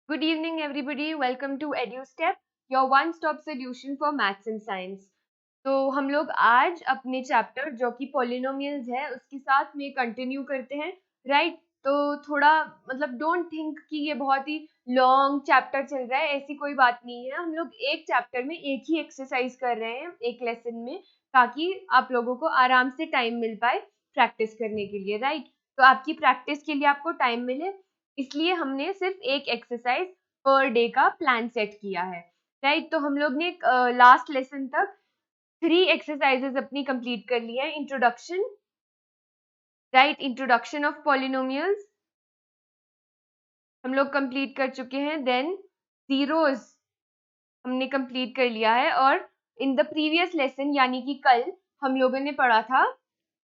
Good evening, everybody. Welcome to EduStep, your one-stop solution for maths and science. तो हम लोग आज अपने चैप्टर जो कि पॉलिनोमियल्स है उसके साथ में कंटिन्यू करते हैं, राइट? तो थोड़ा मतलब डोंट थिंक कि ये बहुत ही लॉन्ग चैप्टर चल रहा है, ऐसी कोई बात नहीं है। हम लोग एक चैप्टर में एक ही एक्सरसाइज कर रहे हैं एक लेसन में, ताकि आप लोगों को आराम से टाइम मिल पाए प्रैक्टिस करने के लिए, राइट? तो आपकी प्रैक्टिस के लिए आपको टाइम मिले, इसलिए हमने सिर्फ एक एक्सरसाइज पर डे का प्लान सेट किया है, राइट? तो हम लोग ने लास्ट लेसन तक 3 एक्सरसाइजेज अपनी कंप्लीट कर ली है। Introduction, right? Introduction of polynomials हम लोग कंप्लीट कर चुके हैं। देन जीरोस हमने कंप्लीट कर लिया है, और इन द प्रीवियस लेसन यानी कि कल हम लोगों ने पढ़ा था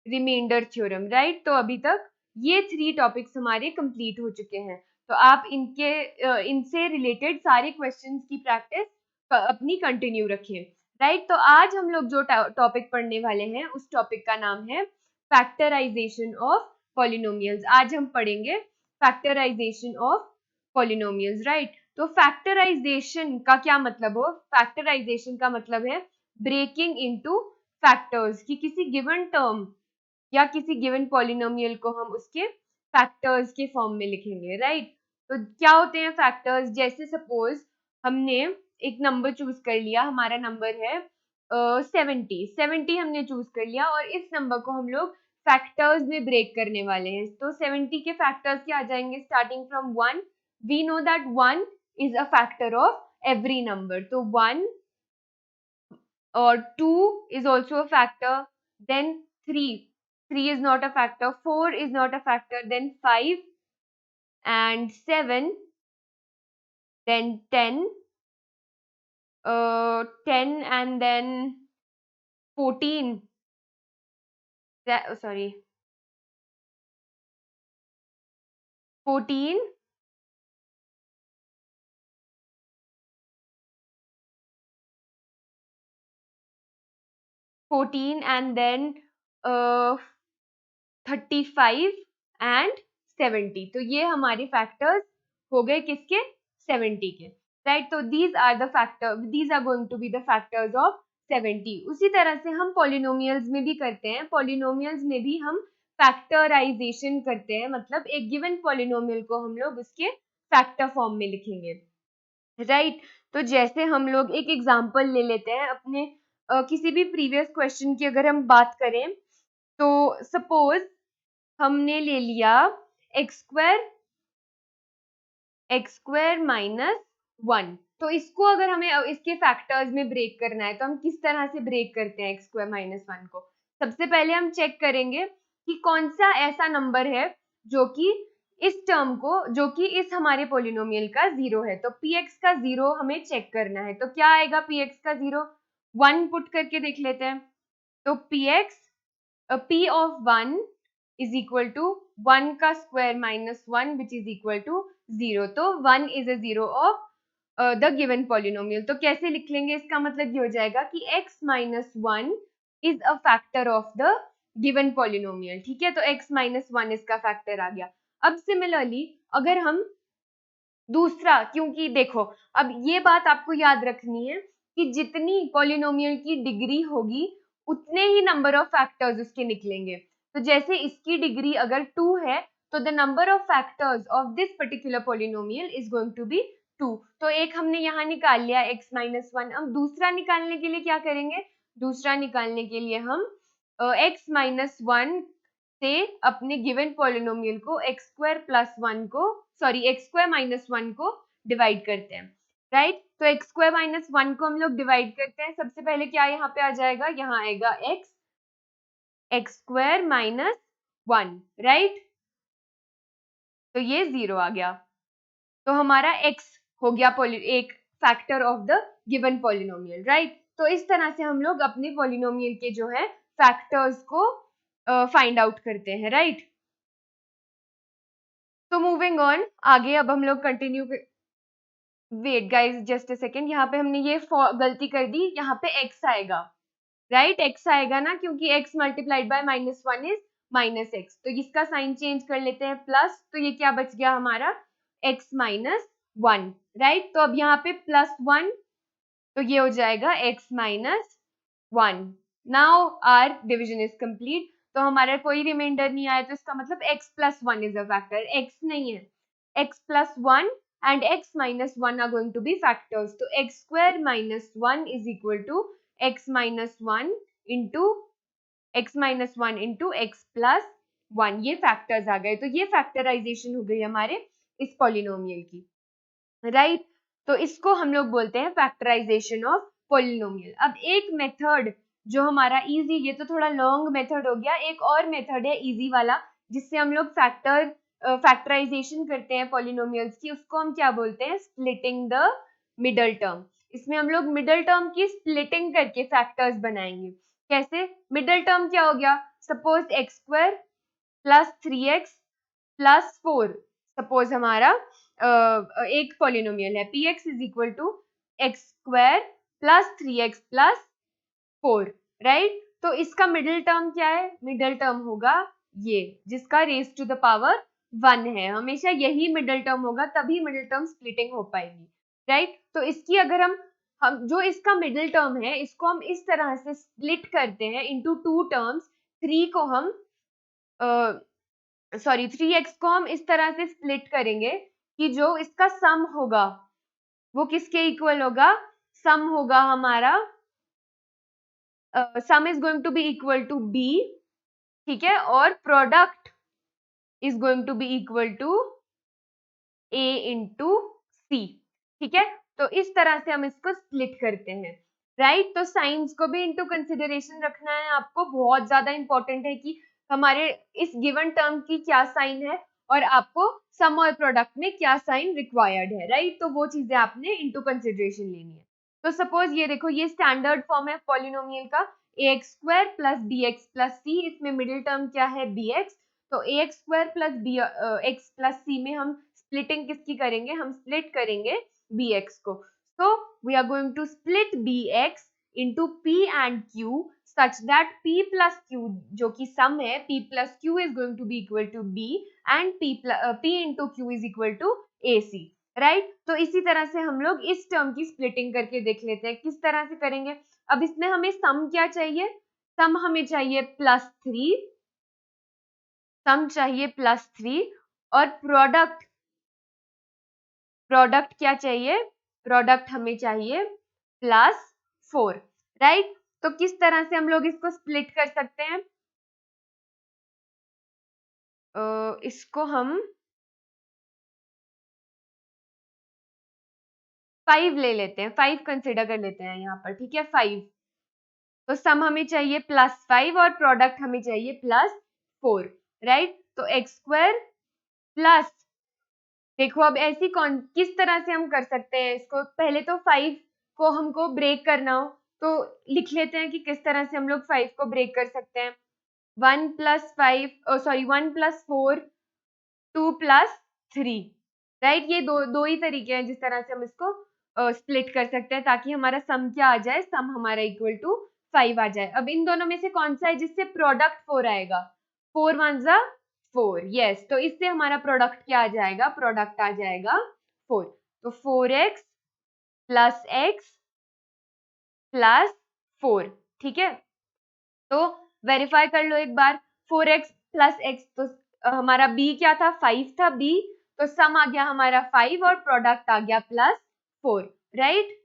रिमाइंडर थ्योरम, राइट? तो अभी तक ये 3 टॉपिक्स हमारे कंप्लीट हो चुके हैं। तो आप इनसे रिलेटेड सारे क्वेश्चंस की प्रैक्टिस अपनी कंटिन्यू रखें, राइट? तो आज हम लोग जो टॉपिक पढ़ने वाले हैं उस टॉपिक का नाम है फैक्टराइजेशन ऑफ पॉलिनोमियल्स। आज हम पढ़ेंगे फैक्टराइजेशन ऑफ पॉलिनोमियल्स, राइट? तो फैक्टराइजेशन का क्या मतलब हो? फैक्टराइजेशन का मतलब है ब्रेकिंग इनटू फैक्टर्स, कि किसी गिवन टर्म या किसी गिवन पॉलिनोमियल को हम उसके फैक्टर्स के फॉर्म में लिखेंगे, राइट? तो क्या होते हैं फैक्टर्स? जैसे सपोज हमने एक नंबर चूज कर लिया, हमारा नंबर है 70 हमने चूज कर लिया, और इस नंबर को हम लोग फैक्टर्स में ब्रेक करने वाले हैं। तो 70 के फैक्टर्स क्या आ जाएंगे? Starting from 1, we know that 1 is a factor of every number, तो 1 or 2 is also a factor, then 3 is not a factor, 4 is not a factor, then 5 and 7, then 10, 10 and then 14, sorry, 14, 14 and then 35 and 70। तो ये हमारे factors हो गए किसके? 70 के, right? तो these are the factor, these are going to be the factors of 70। उसी तरह से हम पॉलिनोमियल्स में भी करते हैं। पॉलिनोमियल्स में भी हम फैक्टराइजेशन करते हैं, मतलब एक गिवन पॉलिनोमियल को हम लोग उसके फैक्टर फॉर्म में लिखेंगे, राइट? तो जैसे हम लोग एक एग्जांपल ले लेते हैं अपने किसी भी प्रीवियस क्वेश्चन की अगर हम बात करें, तो सपोज हमने ले लिया एक्स स्क्वायर माइनस 1। तो इसको अगर हमें इसके फैक्टर्स में ब्रेक करना है, तो हम किस तरह से ब्रेक करते हैं एक्स स्क्वायर माइनस 1 को? सबसे पहले हम चेक करेंगे कि कौन सा ऐसा नंबर है जो कि इस टर्म को, जो कि इस हमारे पोलिनोमियल का 0 है। तो px का 0 हमें चेक करना है। तो क्या आएगा px का 0? 1 पुट करके देख लेते हैं। तो p of 1 is equal to 1 का square minus 1 which is equal to 0। तो 1 is a 0 of the given polynomial। तो कैसे लिख लेंगे? इसका मतलब ये हो जाएगा कि x minus 1 is a factor of the given polynomial, ठीक है? तो x minus 1 इसका फैक्टर आ गया। अब सिमिलरली अगर हम दूसरा, क्योंकि देखो अब ये बात आपको याद रखनी है कि जितनी पॉलिनोमियल की डिग्री होगी उतने ही नंबर ऑफ फैक्टर्स उसके निकलेंगे। तो जैसे इसकी डिग्री अगर 2 है, तो the number of factors of this particular polynomial is going to be 2। तो एक हमने यहाँ निकाल लिया x माइनस 1। अब दूसरा निकालने के लिए क्या करेंगे? दूसरा निकालने के लिए हम x माइनस 1 से अपने गिवन पॉलिनोमियल को x स्क्वायर प्लस 1 को, सॉरी x स्क्वायर माइनस 1 को डिवाइड करते हैं, राइट? तो x स्क्वायर माइनस 1 को हम लोग डिवाइड करते हैं। सबसे पहले क्या यहाँ पे आ जाएगा? यहाँ आएगा x स्क्वायर माइनस 1, राइट? तो ये 0 आ गया। तो हमारा x हो गया एक factor of the given polynomial, right? तो इस तरह से हम लोग अपने पॉलिनोमियल के जो है फैक्टर्स को फाइंड आउट करते हैं, राइट? तो मूविंग ऑन आगे, अब हम लोग continue. Wait guys, just a second, यहाँ पे हमने ये गलती कर दी, यहाँ पे x आएगा, राइट? x आएगा ना, क्योंकि x multiplied by minus 1 is minus x। तो इसका साइन चेंज कर लेते हैं प्लस, तो ये क्या बच गया हमारा? x minus 1, right. तो अब यहाँ पे +1, तो ये हो जाएगा x minus 1। Now our division is complete. तो हमारा कोई रिमाइंडर नहीं आया, तो इसका मतलब x plus 1 is a factor, x नहीं है, x plus 1 and x minus 1 are going to be factors. तो x square minus 1 is equal to x minus 1 into x plus 1, ये फैक्टर्स आ गए। तो ये फैक्टराइजेशन हो गई हमारे इस पॉलिनोमियल की, राइट। तो इसको हम लोग बोलते हैं फैक्टराइजेशन ऑफ पॉलिनोमियल। अब एक मेथड जो हमारा इजी, ये तो थोड़ा लॉन्ग मेथड हो गया, एक और मेथड है इजी वाला जिससे हम लोग फैक्टराइजेशन करते हैं पॉलिनोमियल्स की, उसको हम क्या बोलते हैं, स्प्लिटिंग द मिडल टर्म। इसमें हम लोग मिडल टर्म की स्प्लिटिंग करके फैक्टर्स बनाएंगे। कैसे? मिडल टर्म क्या हो गया, suppose X square plus 3x plus 4, suppose हमारा एक पॉलिनोमियल है px is equal to X square plus 3x plus 4, right. तो इसका मिडिल टर्म क्या है, मिडिल टर्म होगा ये, जिसका रेज टू द पावर 1 है, हमेशा यही मिडिल टर्म होगा, तभी मिडिल टर्म स्प्लिटिंग हो पाएगी, राइट। तो इसकी अगर हम जो इसका मिडिल टर्म है, इसको हम इस तरह से स्प्लिट करते हैं इनटू 2 टर्म्स। 3 को हम 3x को हम इस तरह से स्प्लिट करेंगे कि जो इसका सम होगा वो किसके इक्वल होगा, सम होगा हमारा, sum is going to be equal to b, ठीक है, और product is going to be equal to a into c, ठीक है। तो इस तरह से हम इसको स्प्लिट करते हैं, राइट। तो साइंस को भी इनटू कंसिडरेशन रखना है आपको, बहुत ज्यादा इंपॉर्टेंट है कि हमारे इस गिवन टर्म की क्या साइन है और आपको सम और प्रोडक्ट में क्या साइन रिक्वायर्ड है, राइट। तो वो चीजें आपने इनटू कंसिडरेशन लेनी है। तो सपोज ये देखो, ये स्टैंडर्ड फॉर्म है पॉलिनोमियल का, ax square plus bx plus c, इसमें मिडिल टर्म क्या है, bx। तो ax square plus x plus c में हम स्प्लिटिंग किसकी करेंगे, हम स्प्लिट करेंगे bx को। So we are going to split bx into p and q such that p plus q जो कि sum है, p plus q is going to be equal to b and p into q is equal to ac, right. तो इसी तरह से हम लोग इस टर्म की स्प्लिटिंग करके देख लेते हैं किस तरह से करेंगे। अब इसमें हमें सम क्या चाहिए, सम हमें चाहिए +3, सम चाहिए +3, और प्रोडक्ट क्या चाहिए, प्रोडक्ट हमें चाहिए +4, राइट। तो किस तरह से हम लोग इसको स्प्लिट कर सकते हैं, इसको हम 5 ले लेते हैं, 5 कंसिडर कर लेते हैं यहाँ पर, ठीक है, 5। तो सम हमें चाहिए +5 और प्रोडक्ट हमें चाहिए +4, राइट। तो एक्स स्क्वायर प्लस, देखो अब ऐसी किस तरह से हम कर सकते हैं इसको, पहले तो 5 को हमको ब्रेक करना हो तो लिख लेते हैं कि किस तरह से हम लोग 5 को ब्रेक कर सकते हैं। 1 + 5 1 + 4 2 + 3, राइट। ये दो ही तरीके हैं जिस तरह से हम इसको स्प्लिट कर सकते हैं ताकि हमारा सम क्या आ जाए, सम हमारा इक्वल टू 5 आ जाए। अब इन दोनों में से कौन सा है जिससे प्रोडक्ट 4 आएगा, 4 1 ज़ा 4, यस। तो इससे हमारा प्रोडक्ट क्या आ जाएगा, प्रोडक्ट आ जाएगा 4। तो 4x + x + 4, ठीक है। तो वेरीफाई कर लो एक बार, 4x + x, तो हमारा b क्या था, 5 था b, तो सम आ गया हमारा 5 और प्रोडक्ट आ गया +4, राइट।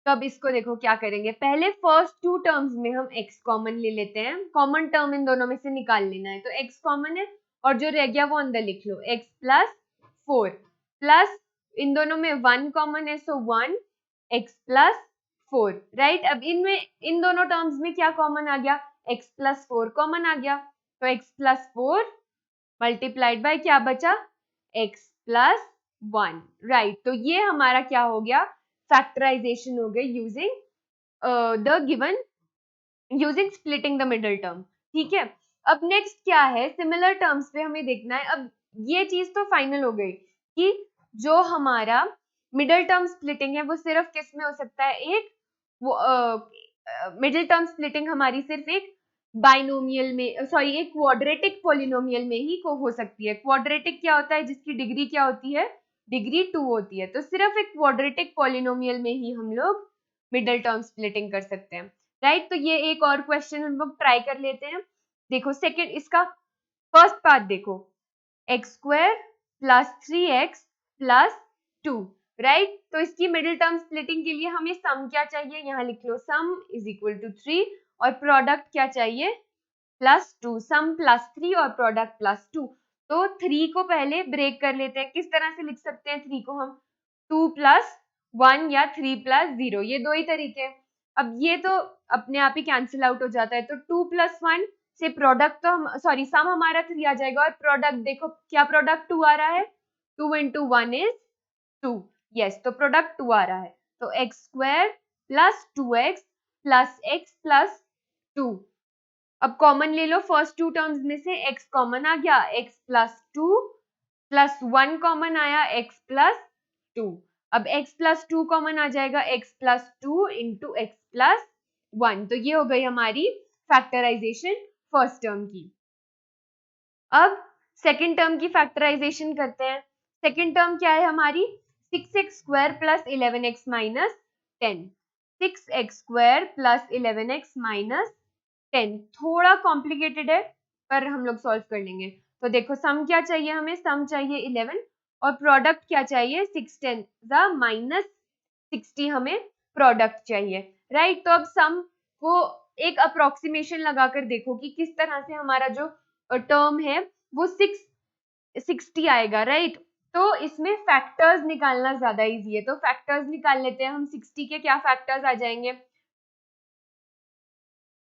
तो अब इसको देखो क्या करेंगे, पहले फर्स्ट 2 टर्म्स में हम x कॉमन ले लेते हैं, कॉमन टर्म इन दोनों में से निकाल लेना है। तो x कॉमन है और जो रह गया वो अंदर लिख लो, x + 4 प्लस इन दोनों में 1 कॉमन है, सो 1 x + 4, राइट। अब इनमें इन दोनों टर्म्स में क्या कॉमन आ गया, x + 4 कॉमन आ गया, तो x + 4 मल्टीप्लाइड बाय क्या बचा, x + 1, राइट। तो ये हमारा क्या हो गया, फैक्टराइजेशन हो गई using the given, using splitting the middle term, ठीक है। अब नेक्स्ट क्या है, सिमिलर टर्म्स पे हमें देखना है। अब ये चीज तो फाइनल हो गई कि जो हमारा मिडल टर्म स्प्लिटिंग है वो सिर्फ किस में हो सकता है, एक वो मिडल टर्म स्प्लिटिंग हमारी सिर्फ एक बाइनोमियल में, एक क्वाड्रेटिक पॉलिनोमियल में ही को हो सकती है। क्वाड्रेटिक क्या होता है, जिसकी डिग्री क्या होती है, डिग्री 2 होती है। तो सिर्फ एक क्वाड्रेटिक पॉलिनोमियल में ही हम लोग मिडिल टर्म स्प्लिटिंग कर सकते हैं, राइट। तो ये एक और क्वेश्चन हम लोग ट्राई कर लेते हैं। देखो सेकंड, इसका फर्स्ट पार्ट देखो, x square plus 3x plus 2, right. तो इसकी मिडिल टर्म स्प्लिटिंग के लिए हमें सम क्या चाहिए, यहाँ लिख लो सम इज इक्वल टू 3 और प्रोडक्ट क्या चाहिए +2, सम +3 और प्रोडक्ट +2। तो 3 को पहले ब्रेक कर लेते हैं। किस तरह से लिख सकते हैं 3 को हम, 2 + 1 या 3 + 0, ये दो ही तरीके हैं। अब ये तो अपने आप ही कैंसिल आउट हो जाता है, तो 2 + 1 से प्रोडक्ट तो हम सॉरी सम हमारा 3 आ जाएगा और प्रोडक्ट देखो क्या प्रोडक्ट 2 आ रहा है, 2 × 1 इज 2, यस, तो प्रोडक्ट 2 आ रहा है। तो x² + 2x + x + 2, अब कॉमन ले लो फर्स्ट टू टर्म्स में से, x कॉमन आ गया, x + 2 + 1 कॉमन आया, x + 2। अब x + 2 कॉमन आ जाएगा, x + 2 × x + 1। तो ये हो गई हमारी फैक्टराइजेशन फर्स्ट टर्म की। अब सेकंड टर्म की फैक्टराइजेशन करते हैं। सेकंड टर्म क्या है हमारी, 6x² + 11x - 10, 6x² + 11x - 10 थोड़ा कॉम्प्लिकेटेड है पर हम लोग सॉल्व कर लेंगे। तो देखो सम क्या चाहिए हमें, सम चाहिए 11 और प्रोडक्ट क्या चाहिए, 6 10 -60 हमें प्रोडक्ट चाहिए, राइट। तो अब सम को एक अप्रोक्सीमेशन लगाकर देखो कि किस तरह से हमारा जो टर्म है वो 660 आएगा, राइट। तो इसमें फैक्टर्स निकालना ज्यादा इजी है, तो फैक्टर्स निकाल लेते हैं हम। 60 के क्या फैक्टर्स आ जाएंगे,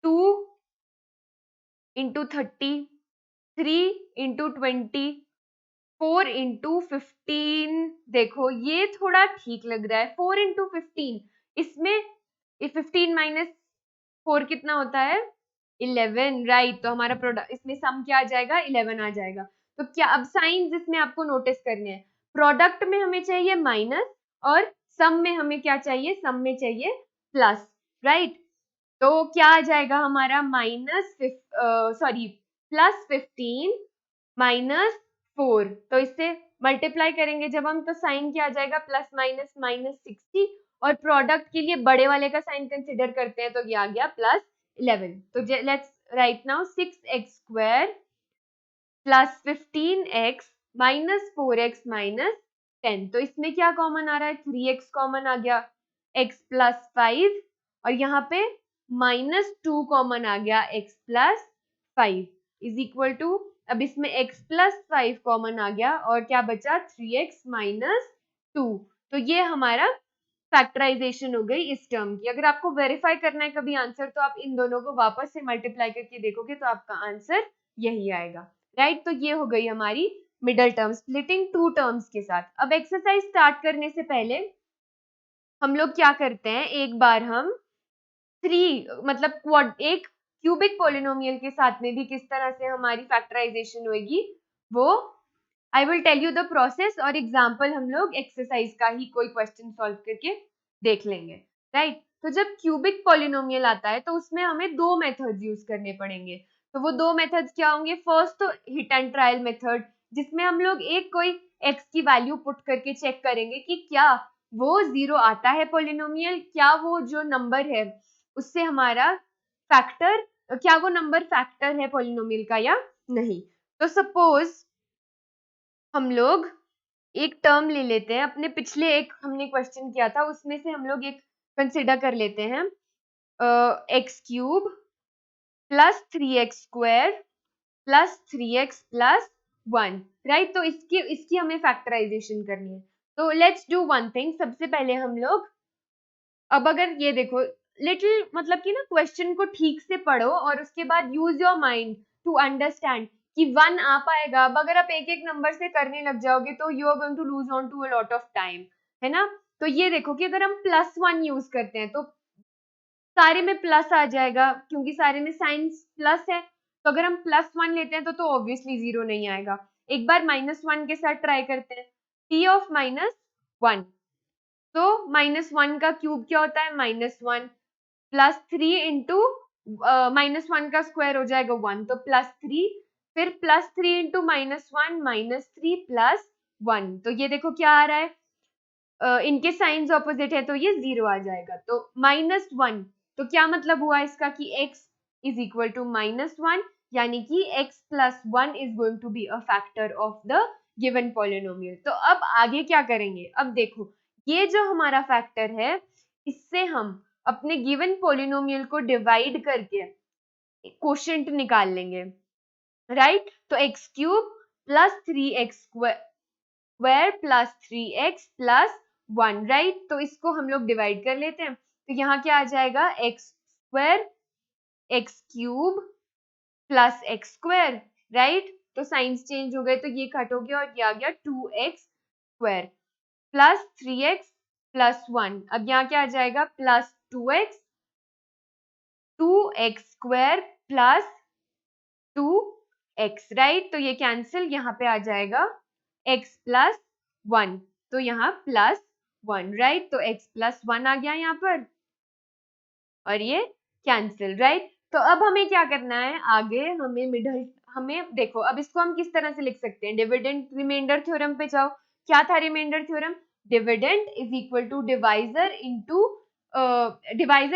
2 × 30, 3 × 20, 4 × 15, देखो ये थोड़ा ठीक लग रहा है, 4 × 15, इसमें 15 - 4 कितना होता है, 11, राइट। तो हमारा प्रोडक्ट इसमें सम क्या आ जाएगा, 11 आ जाएगा। तो क्या अब साइंस इसमें आपको नोटिस करने हैं, प्रोडक्ट में हमें चाहिए माइनस और सम में हमें क्या चाहिए, सम में चाहिए प्लस, राइट। तो क्या आ जाएगा हमारा +15 - 4, तो इससे मल्टीप्लाई करेंगे जब हम, तो साइन क्या आ जाएगा, +- और प्रोडक्ट के लिए बड़े वाले का साइन कंसिडर करते हैं, तो ये आ गया +11। तो let's write now 6x² + 15x - 4x - 10, तो इसमें क्या कॉमन आ रहा है, 3x कॉमन आ गया, x + 5 और यहाँ पे -2 कॉमन आ गया, x + 5 इज इक्वल टू, अब इसमें x + 5 कॉमन आ गया और क्या बचा, 3x - 2। तो ये हमारा फैक्टराइजेशन हो गई इस टर्म की। अगर आपको वेरीफाई करना है कभी आंसर, तो आप इन दोनों को वापस से मल्टीप्लाई करके देखोगे तो आपका आंसर यही आएगा, राइट। तो ये हो गई हमारी middle term splitting two terms के साथ। अब एक्सरसाइज स्टार्ट करने से पहले हम लोग क्या करते हैं, एक बार हम एक क्यूबिक पोलिनोमियल के साथ में भी किस तरह से हमारी फैक्टराइजेशन होगी, वो I will tell you the process, और एग्जाम्पल हम लोग एक्सरसाइज का ही कोई क्वेश्चन सॉल्व करके देख लेंगे, राइट। तो जब क्यूबिक पोलिनोमियल आता है तो उसमें हमें दो मेथड्स यूज करने पड़ेंगे। तो वो दो मेथड्स क्या होंगे, फर्स्ट तो हिट एंड ट्रायल मेथड, जिसमें हम लोग एक कोई x की वैल्यू पुट करके चेक करेंगे कि क्या वो 0 आता है पोलिनोमियल, क्या वो जो नंबर है उससे हमारा फैक्टर, क्या वो नंबर फैक्टर है पोलिनोमियल का या नहीं। तो सपोज हम लोग एक टर्म ले लेते हैं, अपने पिछले एक हमने क्वेश्चन किया था उसमें से हम लोग एक कंसिडर कर लेते हैं, x³ + 3x² + 3x + 1, राइट। तो इसकी हमें फैक्टराइजेशन करनी है। तो लेट्स डू वन थिंग, सबसे पहले हम लोग, अब अगर ये देखो लिटिल मतलब कि ना क्वेश्चन को ठीक से पढ़ो और उसके बाद use your mind to understand कि 1 आ पाएगा। अब अगर आप एक एक नंबर से करने लग जाओगे तो you are going to lose on to a lot of time, है ना। तो ये देखो कि अगर हम +1 यूज करते हैं तो सारे में प्लस आ जाएगा क्योंकि सारे में साइंस प्लस है। तो अगर हम +1 लेते हैं तो ऑब्वियसली 0 नहीं आएगा। एक बार -1 के साथ ट्राई करते हैं, t ऑफ -1, तो -1 का क्यूब क्या होता है, -1 +3 × -1 का स्क्वायर हो जाएगा 1, तो +3, फिर +3 × -1 -3 +1 1, तो ये देखो क्या आ रहा है, इनके साइंस ऑपोजिट है तो ये 0 आ जाएगा। तो -1, तो क्या मतलब हुआ इसका कि x इज इक्वल टू -1, यानी कि x plus 1 is going to be a factor of the given polynomial. तो अब आगे क्या करेंगे, अब देखो ये जो हमारा फैक्टर है इससे हम अपने गिवन पॉलिनोमियल को डिवाइड करके कोशेंट निकाल लेंगे, राइट। तो x cube plus 3x square plus 3x plus 1, right. तो इसको हम लोग डिवाइड कर लेते हैं, तो यहाँ क्या आ जाएगा, x square x cube plus x square, right. तो साइंस चेंज हो गए तो ये कट हो गया और ये आ गया 2x square plus 3x plus 1। अब यहाँ क्या आ जाएगा, plus 2x square plus 2x, right. तो ये कैंसिल, यहाँ पे आ जाएगा x प्लस 1, तो यहाँ प्लस 1, राइट। तो x प्लस 1 आ गया यहाँ पर और ये कैंसिल, राइट। तो अब हमें क्या करना है, आगे हमें देखो अब इसको हम किस तरह से लिख सकते हैं, डिविडेंड रिमाइंडर थ्योरम पे जाओ। क्या था remainder theorem, dividend is equal to divisor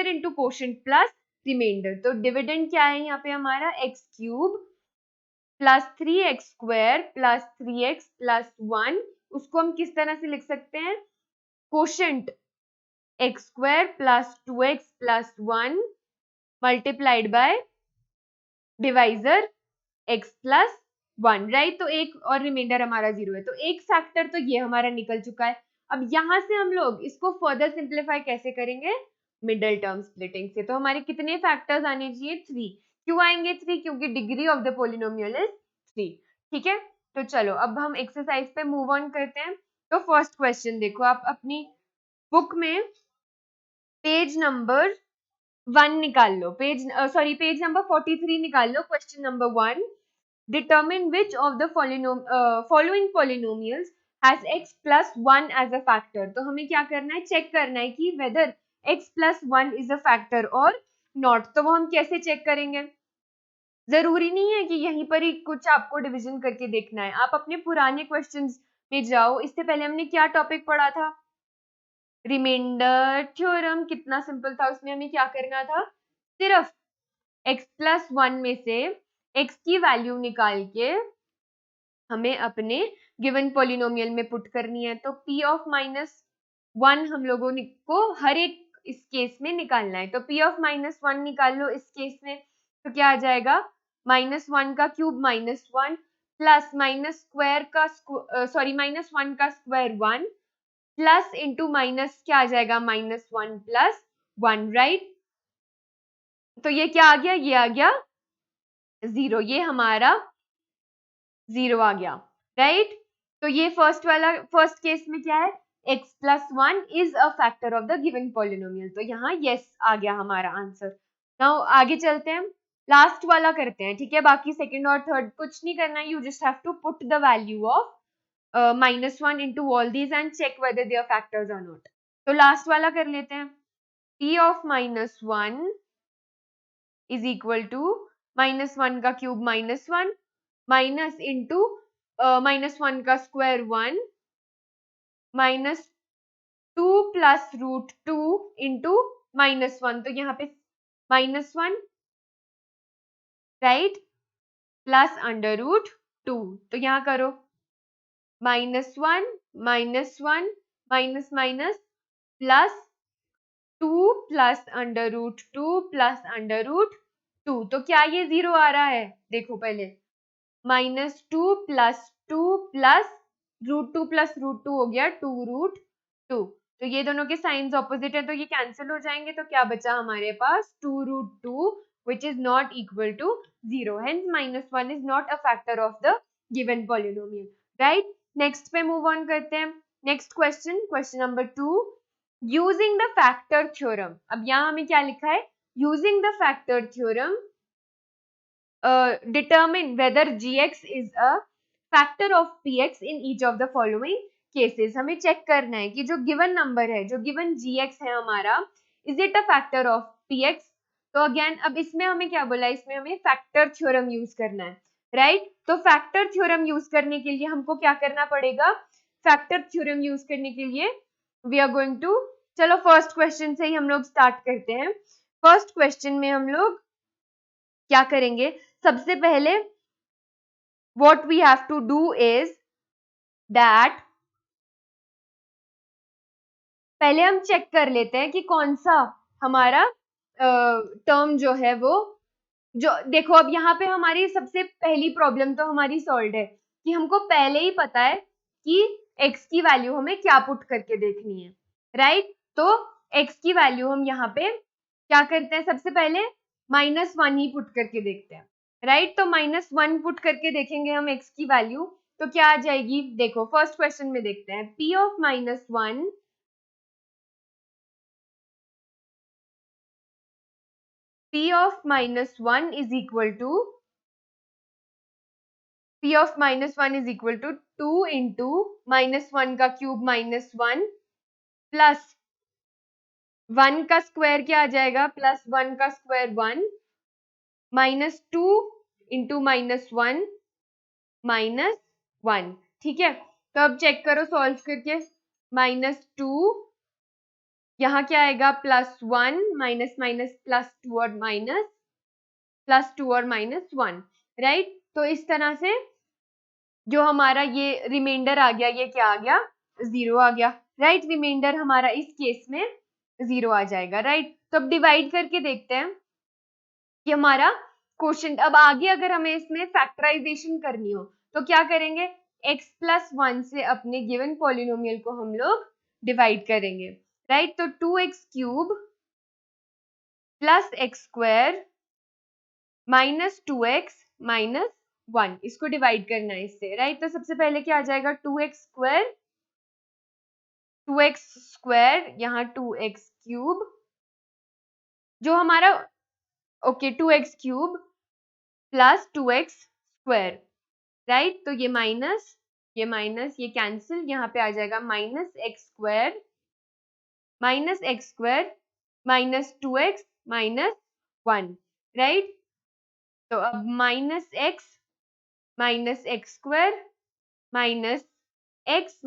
into quotient plus remainder. तो डिविडेंड क्या है यहाँ पे हमारा, x cube plus 3x square plus 3x plus 1, उसको हम किस तरह से लिख सकते हैं, quotient x square plus 2x plus 1 multiplied by divisor x plus 1, right. तो एक और रिमाइंडर हमारा 0 है, तो एक फैक्टर तो ये हमारा निकल चुका है। अब यहां से हम लोग इसको फर्दर सिंप्लीफाई कैसे करेंगे, मिडल टर्म स्प्लिटिंग से। तो हमारे कितने फैक्टर्स आने चाहिए, 3। क्यों आएंगे 3, क्योंकि degree of the polynomial is 3, ठीक है। तो चलो अब हम एक्सरसाइज पे मूव ऑन करते हैं। तो फर्स्ट क्वेश्चन देखो, आप अपनी बुक में पेज नंबर 1 निकाल लो, पेज नंबर 43 निकाल लो। Question number 1, determine which of the following polynomials has x plus 1 as a factor। तो हमें क्या करना है, चेक करना है कि whether x plus 1 is a factor or not। तो वो हम कैसे चेक करेंगे, जरूरी नहीं है कि यहीं पर ही कुछ आपको डिवीजन करके देखना है, आप अपने पुराने क्वेश्चंस में जाओ। इससे पहले हमने क्या टॉपिक पढ़ा था, रिमाइंडर थ्योरम। कितना सिंपल था, उसमें हमें क्या करना था, सिर्फ x प्लस 1 में से x की वैल्यू निकाल के हमें अपने गिवन पॉलिनोमियल में पुट करनी है। तो p ऑफ -1 हम लोगों को हर एक इस केस में निकालना है। तो p ऑफ -1 निकाल लो इस केस में, तो क्या आ जाएगा, -1 का क्यूब -1 प्लस -1 का स्क्वायर 1 प्लस इंटू माइनस क्या आ जाएगा, -1 प्लस 1, राइट। तो ये क्या आ गया, ये आ गया 0, ये हमारा 0 आ गया, राइट। तो ये फर्स्ट केस में क्या है, x plus 1 is a factor of the given polynomial. तो यहाँ यस आ गया हमारा आंसर। नाउ आगे चलते हैं, लास्ट वाला करते हैं, ठीक है। बाकी सेकंड और थर्ड कुछ नहीं करना है, you just have to put the value of -1 into all these and check whether they are factors or not। तो लास्ट वाला कर लेते हैं, p of -1 is equal to -1 का क्यूब -1 माइनस इंटू -1 का स्क्वायर 1 -2 प्लस √2 इंटू -1। तो यहाँ पे -1, राइट, प्लस √2। तो यहाँ करो -1 -1 minus minus plus 2 plus √2 plus √2। तो क्या ये 0 आ रहा है, देखो पहले -2 प्लस 2 प्लस √2 प्लस √2 हो गया 2√2। तो ये दोनों के साइंस ऑपोजिट है तो ये कैंसिल हो जाएंगे। तो क्या बचा हमारे पास 2√2 which is not equal to 0, hence -1 is not a factor of the given polynomial, right। Next पे मूव ऑन करते हैं, next question number 2, using the factor theorem. अब यहाँ हमें क्या लिखा है, using the factor theorem determine whether gx is a factor of px in each of the following cases। हमें चेक करना है कि जो गिवन नंबर है, जो गिवन gx है हमारा, is it a factor of px। तो अगेन अब इसमें हमें क्या बोला, इसमें हमें फैक्टर थ्योरम यूज करना है, राइट। तो फैक्टर थ्योरम यूज करने के लिए हमको क्या करना पड़ेगा, फैक्टर थ्योरम यूज करने के लिए वी आर गोइंग टू, चलो फर्स्ट क्वेश्चन से ही हम लोग स्टार्ट करते हैं। फर्स्ट क्वेश्चन में हम लोग क्या करेंगे, सबसे पहले what we have to do is that पहले हम चेक कर लेते हैं कि कौन सा हमारा टर्म जो है वो, जो देखो अब यहाँ पे हमारी सबसे पहली प्रॉब्लम तो हमारी सॉल्व है कि हमको पहले ही पता है कि x की वैल्यू हमें क्या पुट करके देखनी है, राइट। तो x की वैल्यू हम यहाँ पे क्या करते हैं, सबसे पहले -1 ही पुट करके देखते हैं, राइट। तो -1 पुट करके देखेंगे हम x की वैल्यू, तो क्या आ जाएगी, देखो फर्स्ट क्वेश्चन में देखते हैं, p of -1 is equal to p of -1 is equal to 2 into -1 का क्यूब -1 प्लस 1 का स्क्वायर क्या आ जाएगा, प्लस 1 का स्क्वायर 1 -2 इंटू -1 -1, ठीक है। तो अब चेक करो सॉल्व करके, -2 यहाँ क्या आएगा, +1 माइनस माइनस +2 और माइनस +2 और -1, राइट। तो इस तरह से जो हमारा ये रिमाइंडर आ गया, ये क्या आ गया, 0 आ गया, राइट। रिमाइंडर हमारा इस केस में 0 आ जाएगा, राइट। तो अब डिवाइड करके देखते हैं कि हमारा क्वोशिएंट, अब आगे अगर हमें इसमें फैक्टराइजेशन करनी हो तो क्या करेंगे, x प्लस 1 से अपने गिवन पॉलिनोमियल को हम लोग डिवाइड करेंगे, राइट। तो 2x cube plus x square minus 2x minus 1, इसको डिवाइड करना है इससे, राइट। तो सबसे पहले क्या आ जाएगा, 2x स्क्वायर यहाँ 2x क्यूब, जो हमारा okay 2x cube plus 2x square, right. तो ये माइनस ये कैंसिल, यहाँ पे आ जाएगा -x square minus 2x minus 1, right. तो अब -x स्क्वायर माइनस x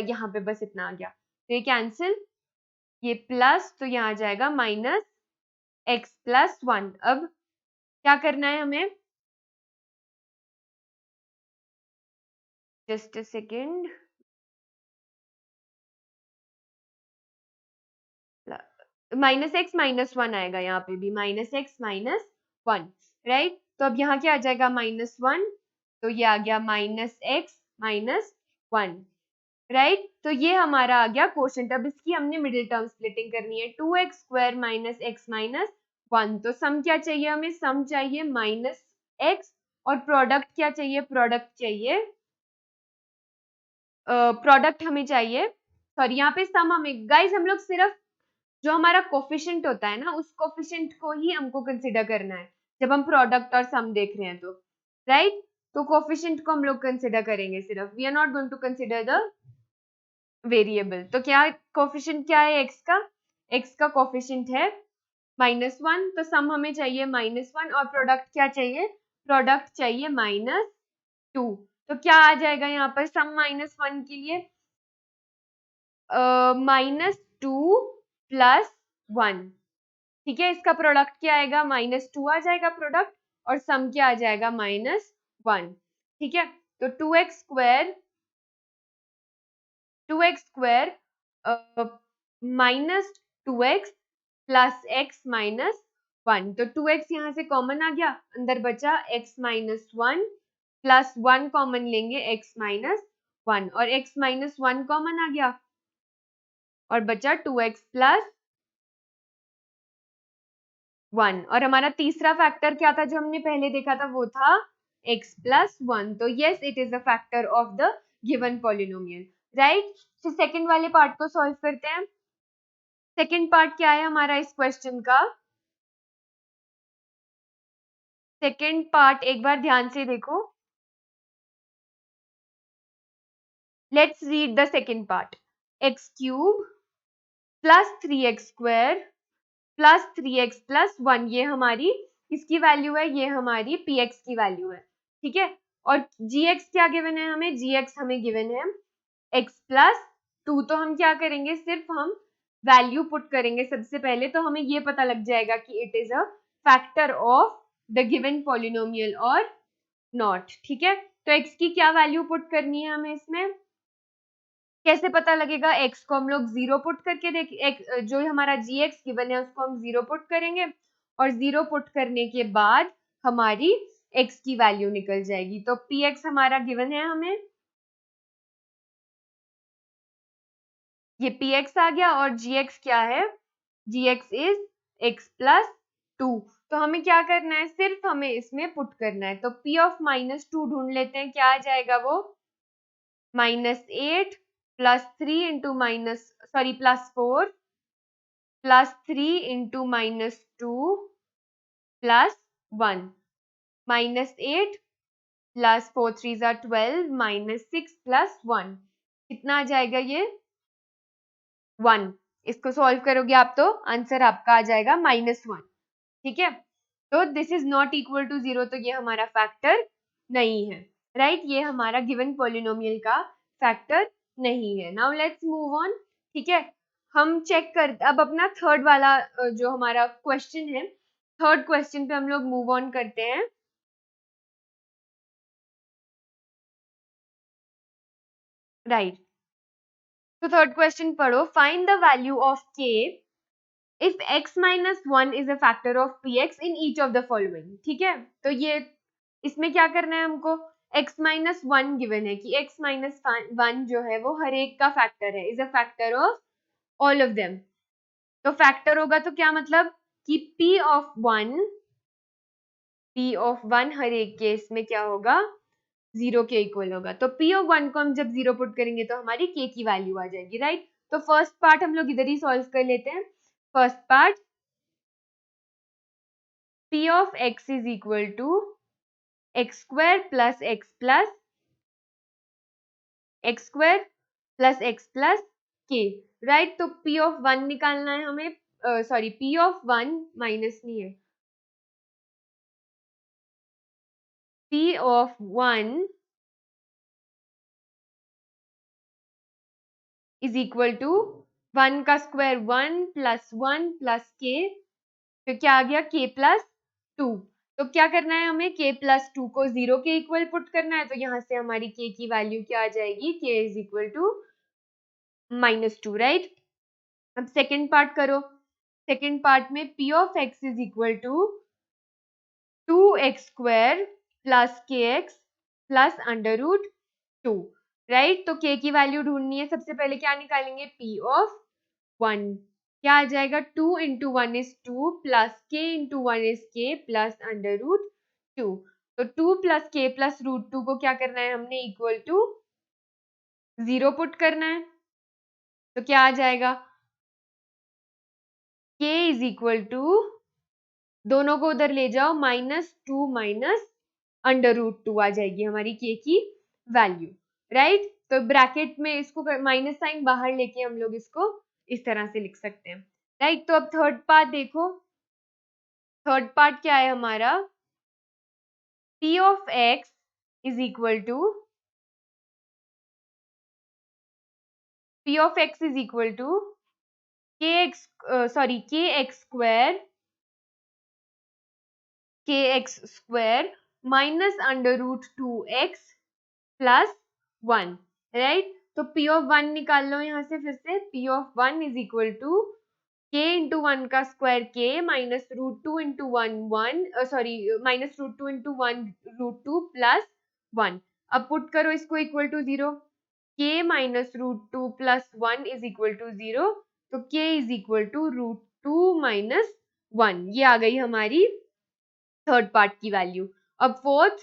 यहाँ पे बस इतना आ गया, तो ये कैंसिल, ये प्लस, तो यहाँ आ जाएगा -x प्लस 1। अब क्या करना है हमें, जस्ट अ सेकेंड, -x -1 आएगा यहाँ पे भी, -x -1, राइट। तो अब यहाँ क्या आ जाएगा, -1, तो ये आ गया -x -1, राइट। तो ये हमारा आ गया क्वोशिएंट। अब इसकी हमने मिडिल टर्म स्प्लिटिंग करनी है, 2x square minus x minus 1, तो सम क्या चाहिए हमें, सम चाहिए -x, और प्रोडक्ट क्या चाहिए, प्रोडक्ट हमें चाहिए, सॉरी यहाँ पे सम हमें, गाइस हम लोग सिर्फ जो हमारा कोफिशिएंट होता है ना, उस कोफिशिएंट को ही हमको कंसीडर करना है जब हम प्रोडक्ट और सम देख रहे हैं तो, राइट। तो कोफिशिएंट को हम लोग कंसीडर करेंगे सिर्फ, we are not going to consider the variable. तो क्या कोफिशिएंट क्या है x का कोफिशिएंट है -1, तो सम हमें चाहिए -1, और प्रोडक्ट क्या चाहिए, प्रोडक्ट चाहिए -2। तो क्या आ जाएगा यहाँ पर सम -1 के लिए, -2 प्लस 1, ठीक है। इसका प्रोडक्ट क्या आएगा, -2 आ जाएगा प्रोडक्ट, और सम क्या आ जाएगा, -1, ठीक है। तो 2x square minus 2x plus x minus 1, तो 2x यहाँ से कॉमन आ गया, अंदर बचा x माइनस 1 प्लस 1 कॉमन लेंगे x माइनस 1, और x माइनस 1 कॉमन आ गया और बचा 2x प्लस 1, और हमारा तीसरा फैक्टर क्या था जो हमने पहले देखा था, वो था x प्लस 1। तो yes, it is a factor of the given polynomial, right. तो सेकंड वाले पार्ट को सॉल्व करते हैं। सेकंड पार्ट क्या है हमारा इस क्वेश्चन का, सेकंड पार्ट एक बार ध्यान से देखो, let's read the second part, x cube plus 3x square plus 3x plus 1, ये हमारी किसकी वैल्यू है, ये हमारी px की वैल्यू है, ठीक है। और gx क्या गिवन है हमें, gx हमें गिवन है x प्लस 2। तो हम क्या करेंगे, सिर्फ हम वैल्यू पुट करेंगे सबसे पहले, तो हमें ये पता लग जाएगा कि it is a factor of the given polynomial और नॉट। ठीक है, तो x की क्या वैल्यू पुट करनी है हमें इसमें, कैसे पता लगेगा, x को हम लोग 0 पुट करके जो हमारा gx गिवन है उसको हम 0 पुट करेंगे, और 0 पुट करने के बाद हमारी x की वैल्यू निकल जाएगी। तो px हमारा गिवन है हमें, ये px आ गया, और gx क्या है, gx इज x प्लस 2। तो हमें क्या करना है, सिर्फ हमें इसमें पुट करना है। तो p ऑफ -2 ढूंढ लेते हैं, क्या आ जाएगा वो, -8 +3 इंटू +4 +3 इंटू -2 +1, -8 +4 3 12 -6 +1, कितना आ जाएगा ये, 1। इसको सॉल्व करोगे आप तो आंसर आपका आ जाएगा -1। ठीक है, तो this is not equal to 0, तो ये हमारा फैक्टर नहीं है, राइट, ये हमारा गिवन पॉलिनोमियल का फैक्टर नहीं है। Now let's move on. ठीक है, हम चेक कर, अब अपना थर्ड वाला जो हमारा क्वेश्चन है, थर्ड क्वेश्चन पे हम लोग मूव ऑन करते हैं। राइट, तो थर्ड क्वेश्चन पढ़ो, find the value of k if x minus 1 is a factor of px in each of the following। ठीक है, तो ये इसमें क्या करना है हमको, x माइनस 1 गिवन है कि x माइनस 1 जो है वो हर एक का फैक्टर है, is a factor of all of them. तो फैक्टर होगा तो क्या मतलब कि p ऑफ 1 हर एक केस में क्या होगा, 0 के इक्वल होगा। तो p ऑफ 1 को हम जब 0 पुट करेंगे तो हमारी k की वैल्यू आ जाएगी, राइट। तो फर्स्ट पार्ट हम लोग इधर ही सॉल्व कर लेते हैं। First part, p of x is equal to x square plus x plus x square plus x plus k, right. तो p of 1 निकालना है हमें, सॉरी p of 1 माइनस नहीं है, p of 1 is equal to 1 का square 1 plus 1 plus k, तो क्या आ गया k प्लस 2। तो क्या करना है हमें, k प्लस 2 को 0 के इक्वल पुट करना है, तो यहाँ से हमारी k की वैल्यू क्या आ जाएगी, k is equal to -2, right. अब सेकेंड पार्ट करो, सेकेंड पार्ट में p of x is equal to 2x square plus kx plus under root 2, right. तो k की वैल्यू ढूंढनी है, सबसे पहले क्या निकालेंगे, p ऑफ 1, क्या आ जाएगा, 2 into 1 is 2 plus k into 1 is k plus under root 2। तो 2 प्लस k प्लस रूट 2 को क्या करना है हमने, इक्वल टू 0 पुट करना है, तो क्या आ जाएगा, k इज इक्वल टू, दोनों को उधर ले जाओ, -2 माइनस अंडर रूट 2 आ जाएगी हमारी k की वैल्यू, राइट। तो ब्रैकेट में इसको माइनस साइन बाहर लेके हम लोग इसको इस तरह से लिख सकते हैं, राइट। तो अब थर्ड पार्ट देखो, थर्ड पार्ट क्या है हमारा, p of x is equal to, p of x is equal to kx square minus under root 2x plus 1, right. तो p ऑफ 1 निकाल लो यहाँ से, फिर से p of 1 is equal to k into 1 का square k minus root 2 into 1 sorry minus root 2 into 1 root 2 plus 1। अब put करो इसको equal to 0, k minus root 2 plus 1 is equal to 0, तो k is equal to root 2 minus 1, ये आ गई हमारी third part की वैल्यू। अब fourth,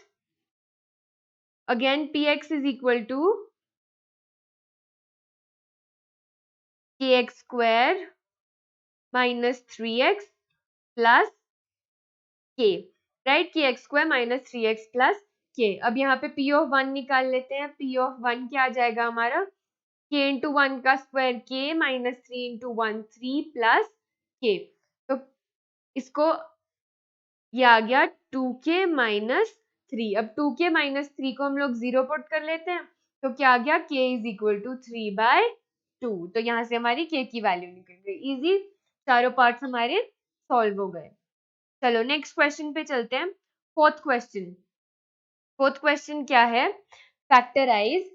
again px is equal to kx square minus 3x plus k, right, kx square minus 3x plus k। अब यहाँ पे p ऑफ 1 निकाल लेते हैं, p ऑफ 1 क्या आ जाएगा हमारा, k इंटू 1 का square k minus 3 into 1 3 plus k। तो इसको, ये आ गया 2k माइनस 3। अब 2k माइनस 3 को हम लोग 0 पुट कर लेते हैं, तो क्या आ गया, k इज इक्वल टू 3/2। तो यहाँ से हमारी k की वैल्यू निकल गई। इजी, चारों पार्ट्स हमारे सॉल्व हो गए। चलो नेक्स्ट क्वेश्चन पे चलते हैं। फोर्थ क्वेश्चन क्या है, फैक्टराइज।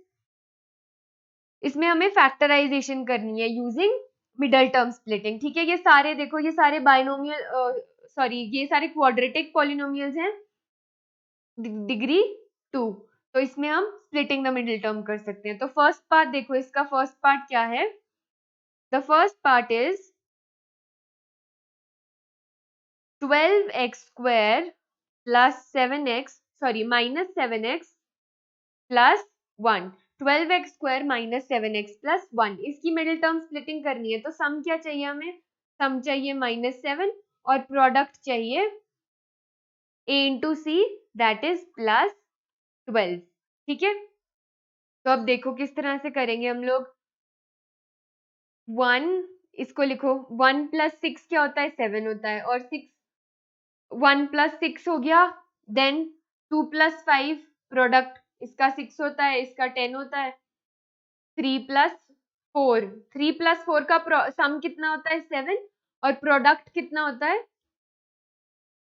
इसमें हमें फैक्टराइजेशन करनी है यूजिंग मिडल टर्म स्प्लिटिंग। ठीक है, ये सारे देखो, ये सारे बाइनोमियल ये सारे क्वाड्रेटिक पॉलिनोमियल्स हैं डिग्री 2। तो इसमें हम स्प्लिटिंग द मिडिल टर्म कर सकते हैं। तो फर्स्ट पार्ट देखो, इसका फर्स्ट पार्ट क्या है, the first part is 12x square plus 7x minus 7x plus 1। 12x square minus 7x plus 1, इसकी मिडिल टर्म स्प्लिटिंग करनी है। तो सम क्या चाहिए हमें, सम चाहिए -7 और प्रोडक्ट चाहिए a into see that is plus 12। ठीक है, तो अब देखो किस तरह से करेंगे हम लोग। 1, इसको लिखो, 1 प्लस 6 क्या होता है, 7 होता है, और 1 प्लस 6 हो गया, देन 2 प्लस 5 प्रोडक्ट, इसका 6 होता है, इसका 10 होता है, 3 प्लस 4 का सम कितना होता है, 7, और प्रोडक्ट कितना होता है,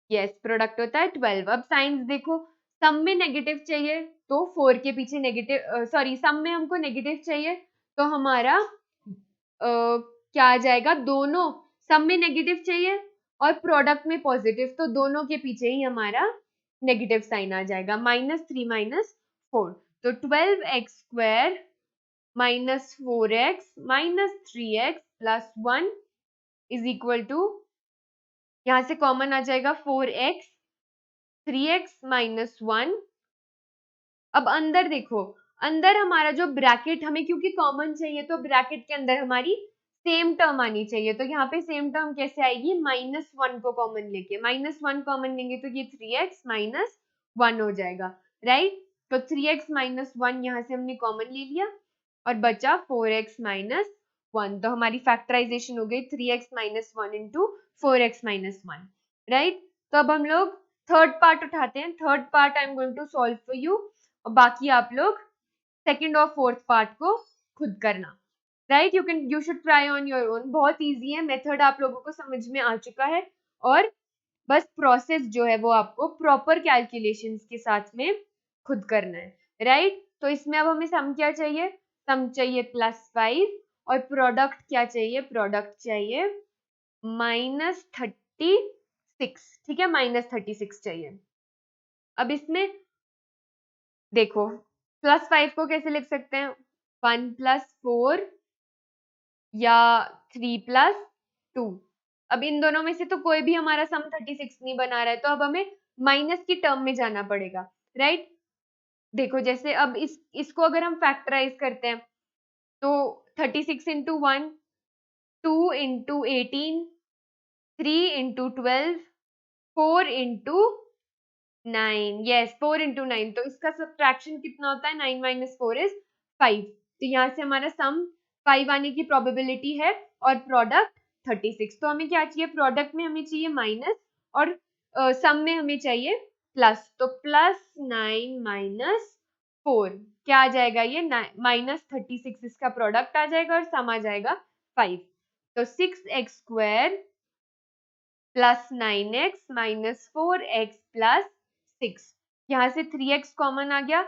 यस प्रोडक्ट होता है 12। अब साइंस देखो, सम में नेगेटिव चाहिए तो 4 के पीछे नेगेटिव, सम में हमको नेगेटिव चाहिए तो हमारा क्या आ जाएगा, दोनों सम में नेगेटिव चाहिए और प्रोडक्ट में पॉजिटिव, तो दोनों के पीछे ही हमारा नेगेटिव साइन आ जाएगा, -3 - 4। तो 12x square minus 4x minus 3x plus 1 is equal to, यहां से कॉमन आ जाएगा 4x, 3x माइनस 1। अब अंदर देखो, अंदर हमारा जो ब्रैकेट, हमें क्योंकि कॉमन चाहिए तो ब्रैकेट के अंदर हमारी सेम टर्म आनी चाहिए। तो यहाँ पे सेम टर्म कैसे आएगी, -1 को कॉमन लेके, -1 कॉमन लेंगे तो ये 3x माइनस 1 हो जाएगा, राइट। तो 3x माइनस 1 यहाँ से हमने कॉमन ले लिया और बचा 4x माइनस 1। तो हमारी फैक्टराइजेशन हो गई 3x minus 1 into 4x minus 1, right. तो अब हम लोग थर्ड पार्ट उठाते हैं। Third part I am going to solve for you, और बाकी आप लोग सेकंड और फोर्थ पार्ट को खुद करना, right. You should try on your own. बहुत इजी है, मेथड आप लोगों को समझ में आ चुका है, और बस प्रोसेस जो है वो आपको प्रॉपर कैलकुलेशंस के साथ में खुद करना है, राइट। तो इसमें अब हमें सम क्या चाहिए, सम चाहिए +5 और प्रोडक्ट क्या चाहिए, प्रोडक्ट चाहिए -36। ठीक है, -36 चाहिए। अब इसमें देखो, +5 को कैसे लिख सकते हैं, 1 + 4 या 3 + 2। अब इन दोनों में से तो कोई भी हमारा सम 36 नहीं बना रहा है, तो अब हमें माइनस की टर्म में जाना पड़ेगा, राइट। देखो जैसे अब इसको अगर हम फैक्टराइज करते हैं तो 36 into 1, 2 into 18, 3 into 12, 4 into 9, yes 4 into 9। तो इसका सब्ट्रैक्शन कितना होता है, 9 - 4 इज 5। तो यहाँ से हमारा सम 5 आने की प्रोबेबिलिटी है और प्रोडक्ट 36। तो हमें क्या चाहिए, प्रोडक्ट में हमें चाहिए माइनस और सम में हमें चाहिए प्लस। तो +9 - 4 क्या आ जाएगा, ये -36 इसका प्रोडक्ट आ जाएगा और सम आ जाएगा 5। तो 6x square plus 9x minus 4x plus 6, यहाँ से 3x कॉमन आ गया,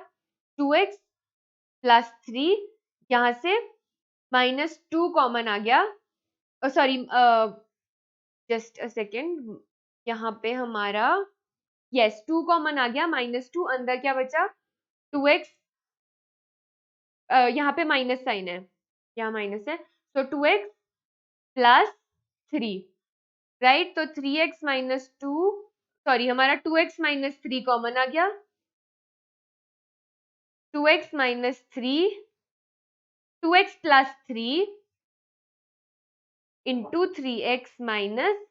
2x प्लस 3, यहाँ से -2 कॉमन आ गया, सॉरी जस्ट अ सेकेंड, यहाँ पे हमारा यस 2 कॉमन आ गया, -2 अंदर क्या बचा 2x, यहाँ पे माइनस साइन है, यहाँ माइनस है, तो 2x प्लस 3, राइट। तो 3x माइनस 2, सॉरी हमारा 2x माइनस 3 कॉमन आ गया, 2x minus 3, 2x plus 3 into 3x minus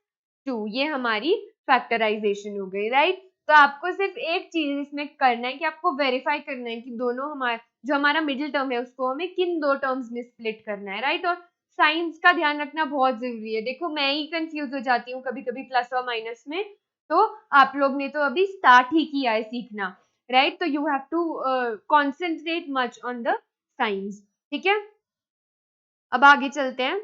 2, ये हमारी फैक्टराइजेशन हो गई, राइट। तो आपको सिर्फ एक चीज इसमें करना है कि आपको वेरीफाई करना है कि दोनों जो हमारा मिडिल टर्म है उसको हमें किन दो टर्म्स में स्प्लिट करना है, राइट। और साइंस का ध्यान रखना बहुत जरूरी है। देखो मैं ही कंफ्यूज हो जाती हूँ कभी कभी प्लस और माइनस में, तो आप लोग ने तो अभी स्टार्ट ही किया है सीखना, राइट, तो you have to concentrate much on the science, ठीक है। अब आगे चलते हैं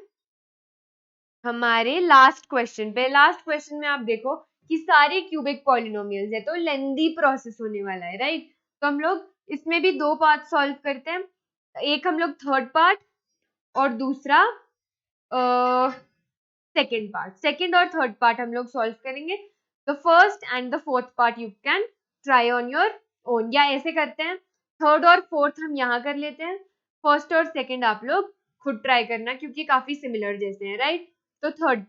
हमारे लास्ट क्वेश्चन पे। लास्ट क्वेश्चन में आप देखो कि सारे क्यूबिक पॉलिनोमियल्स है, तो लेंदी प्रोसेस होने वाला है, राइट। तो हम लोग इसमें भी दो पार्ट सॉल्व करते हैं, एक हम लोग थर्ड पार्ट और दूसरा सेकेंड पार्ट। सेकेंड और थर्ड पार्ट हम लोग सॉल्व करेंगे। The first and the fourth part you can try on your own, या ऐसे करते हैं थर्ड और फोर्थ हम यहाँ कर लेते हैं, फर्स्ट और सेकेंड आप लोग खुद ट्राई करना क्योंकि काफी सिमिलर जैसे हैं, राइट। तो थर्ड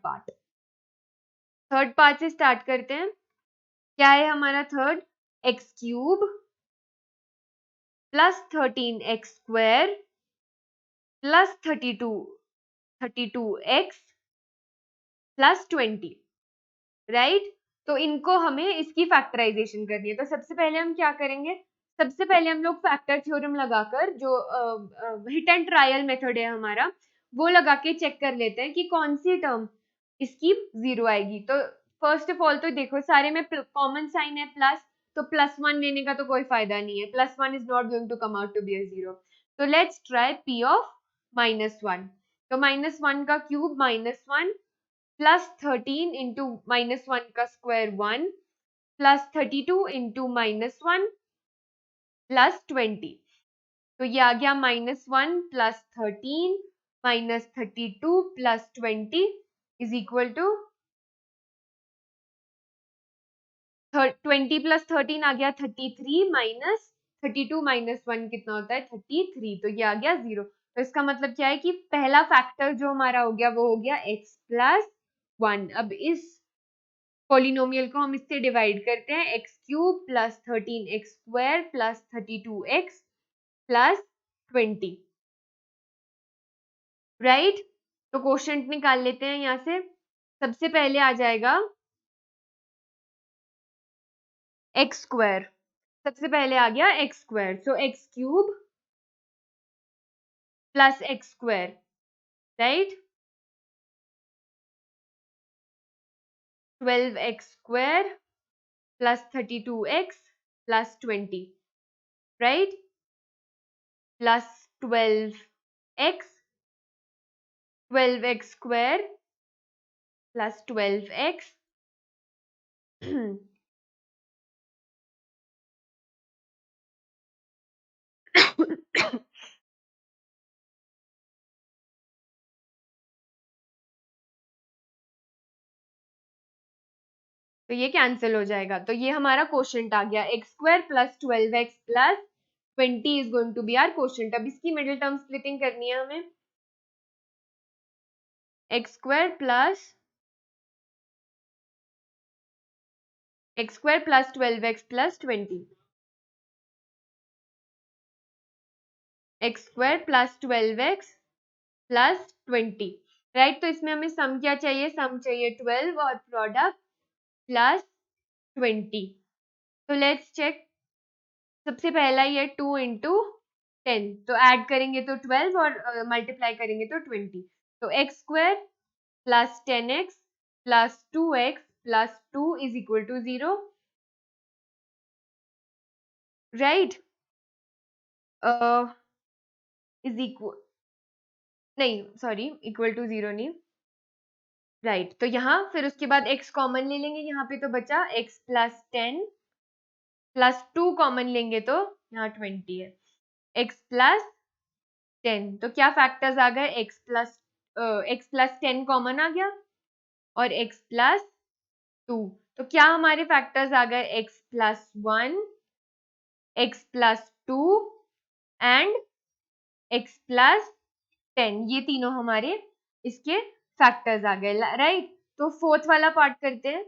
पार्ट से स्टार्ट करते हैं। क्या है हमारा third? X cube plus 13x² plus 32x plus 20, right. तो इनको हमें इसकी फैक्टराइजेशन करनी है। तो सबसे पहले हम क्या करेंगे, सबसे पहले हम लोग फैक्टर थ्योरम लगाकर, जो हिट एंड ट्रायल मेथड है हमारा, वो लगा के चेक कर लेते हैं कि कौन सी टर्म इसकी जीरो आएगी। तो फर्स्ट ऑफ ऑल तो देखो सारे में कॉमन साइन है प्लस, तो +1 लेने का तो कोई फायदा नहीं है, +1 is not going to come out to be a zero. तो लेट्स ट्राई p ऑफ -1। तो -1 का क्यूब -1 प्लस 13 इंटू -1 का स्क्वायर 1 प्लस 32 इंटू -1 प्लस 20। तो ये आ गया -1 plus 13 minus 32 plus 20 is equal to 20 plus 13 आ गया 33 माइनस 32 माइनस 1 कितना होता है 33। तो ये आ गया 0। तो इसका मतलब क्या है कि पहला फैक्टर जो हमारा हो गया वो हो गया x प्लस 1। अब इस पॉलिनोमियल को हम इससे डिवाइड करते हैं, x cube plus 13x² plus 32x plus 20, right. तो कोशेंट निकाल लेते हैं यहाँ से। सबसे पहले आ जाएगा x², सबसे पहले आ गया x², so x cube plus x², right. 12x² plus 32x plus 20, right, plus 12x² plus 12x तो ये कैंसिल हो जाएगा। तो ये हमारा क्वोशंट आ गया, x² plus 12x plus 20 is going to be our quotient. अब इसकी मिडिल टर्म स्प्लिटिंग करनी है हमें, x² plus 12x plus 20, x² plus 12x plus 20, right. तो इसमें हमें सम क्या चाहिए, सम चाहिए 12 और प्रोडक्ट प्लस 20। तो लेट्स चेक, सबसे पहला ये 2 इंटू 10, तो ऐड करेंगे तो 12 और मल्टीप्लाई करेंगे तो 20। तो x² plus 10x plus 2x plus 2 is equal to 0, right. Is equal, नहीं सॉरी, इक्वल टू 0 नहीं, राइट। तो यहाँ फिर उसके बाद x कॉमन ले लेंगे, यहाँ पे तो बचा x प्लस 10 प्लस 2 कॉमन लेंगे तो यहाँ 20 है, x प्लस 10। तो क्या फैक्टर्स आ गए, x प्लस 10 कॉमन आ गया और x प्लस 2। तो क्या हमारे फैक्टर्स आ गए, x plus 1, x plus 2 and x plus 10, ये तीनों हमारे इसके फैक्टर्स आ गए, राइट। तो फोर्थ वाला पार्ट करते हैं।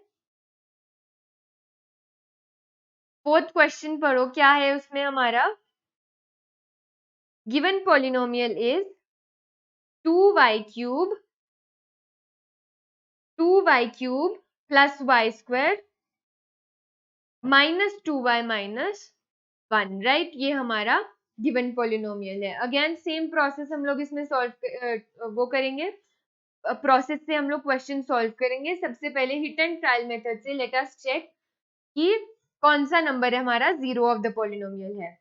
फोर्थ क्वेश्चन पढ़ो, क्या है उसमें हमारा, given polynomial is 2y cube plus y² minus 2y minus 1, right. ये हमारा गिवन पॉलिनोमियल है। अगेन सेम प्रोसेस हम लोग इसमें सॉल्व वो करेंगे, प्रोसेस से हम लोग क्वेश्चन सॉल्व करेंगे। सबसे पहले हिट एंड ट्रायल मेथड से लेट अस चेक कि कौन सा नंबर है हमारा जीरो ऑफ द पॉलिनोमियल है,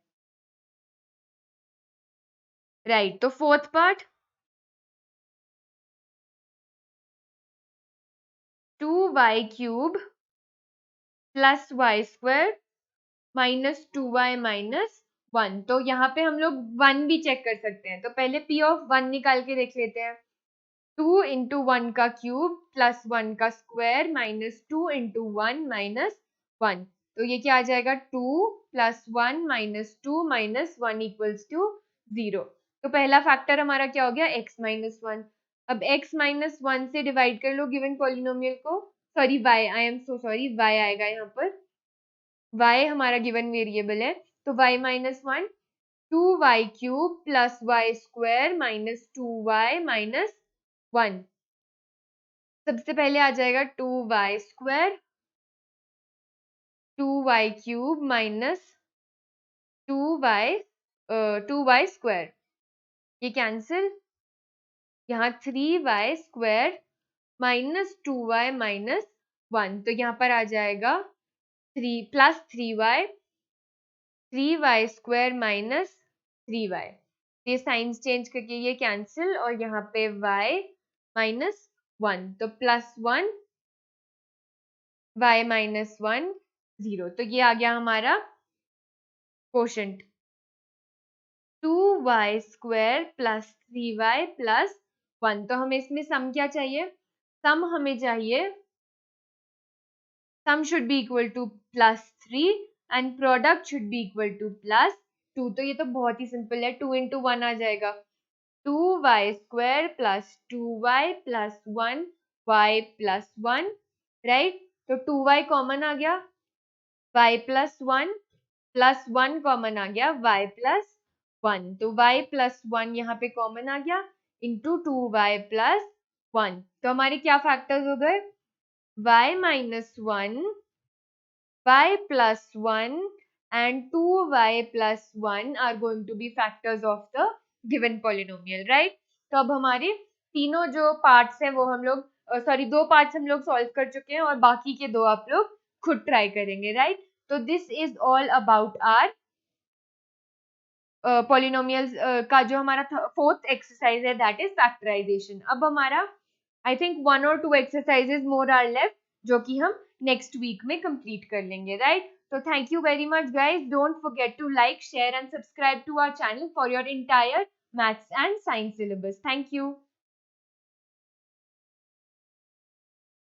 राइट। तो fourth part 2y³ plus y² minus 2y-1। तो यहाँ पे हम लोग 1 भी चेक कर सकते हैं, तो पहले p ऑफ 1 निकाल के देख लेते हैं। 2 इंटू 1 का क्यूब प्लस 1 का स्क्वायर माइनस 2 इंटू 1 माइनस 1। तो ये क्या आ जाएगा, 2 plus 1 minus 2 minus 1 equals to 0। तो पहला फैक्टर हमारा क्या हो गया, x माइनस 1। अब x माइनस 1 से डिवाइड कर लो गिवन पॉलिनोमियल को, sorry y, I am so sorry, y आएगा यहाँ पर, y हमारा गिवन वेरिएबल है। तो y minus 1 2y³ plus y² minus 2y minus 1। सबसे पहले आ जाएगा 2y² 2y³ माइनस 2y² ये कैंसिल, यहाँ 3y² माइनस 2y माइनस 1। तो यहाँ पर आ जाएगा 3 प्लस 3y² माइनस 3y। ये साइंस चेंज करके ये कैंसिल, और यहाँ पे y माइनस 1, तो प्लस 1 y माइनस 1 0। तो ये आ गया हमारा quotient 2y² plus 3y plus 1। तो हमें इसमें सम क्या चाहिए, सम हमें चाहिए, sum should be equal to plus 3 and product should be equal to plus 2। तो ये तो बहुत ही सिंपल है, 2 इंटू 1 आ जाएगा, 2y² plus 2y plus 1y plus 1, right. तो 2y कॉमन आ गया, y प्लस 1 प्लस 1 कॉमन आ गया, y प्लस 1। तो y प्लस 1 यहाँ पे कॉमन आ गया, इंटू 2y प्लस 1। तो हमारे क्या फैक्टर्स हो गए, y minus 1, y plus 1 and 2y plus 1 are going to be factors of the given polynomial, right? तो अब हमारे तीनों जो पार्ट्स हैं वो हम लोग सॉरी 2 पार्ट्स हम लोग सॉल्व कर चुके हैं, और बाकी के 2 आप लोग खुद ट्राई करेंगे, राइट? तो this is all about our polynomials का जो हमारा फोर्थ एक्सरसाइज है, दैट इज फैक्टराइजेशन। अब हमारा आई थिंक 1 और 2 एक्सरसाइजेज मोर आर लेफ्ट, जो कि हम नेक्स्ट वीक में कंप्लीट कर लेंगे, right? So thank you very much guys. Don't forget to like, share and subscribe to our channel for your entire maths and science syllabus. Thank you.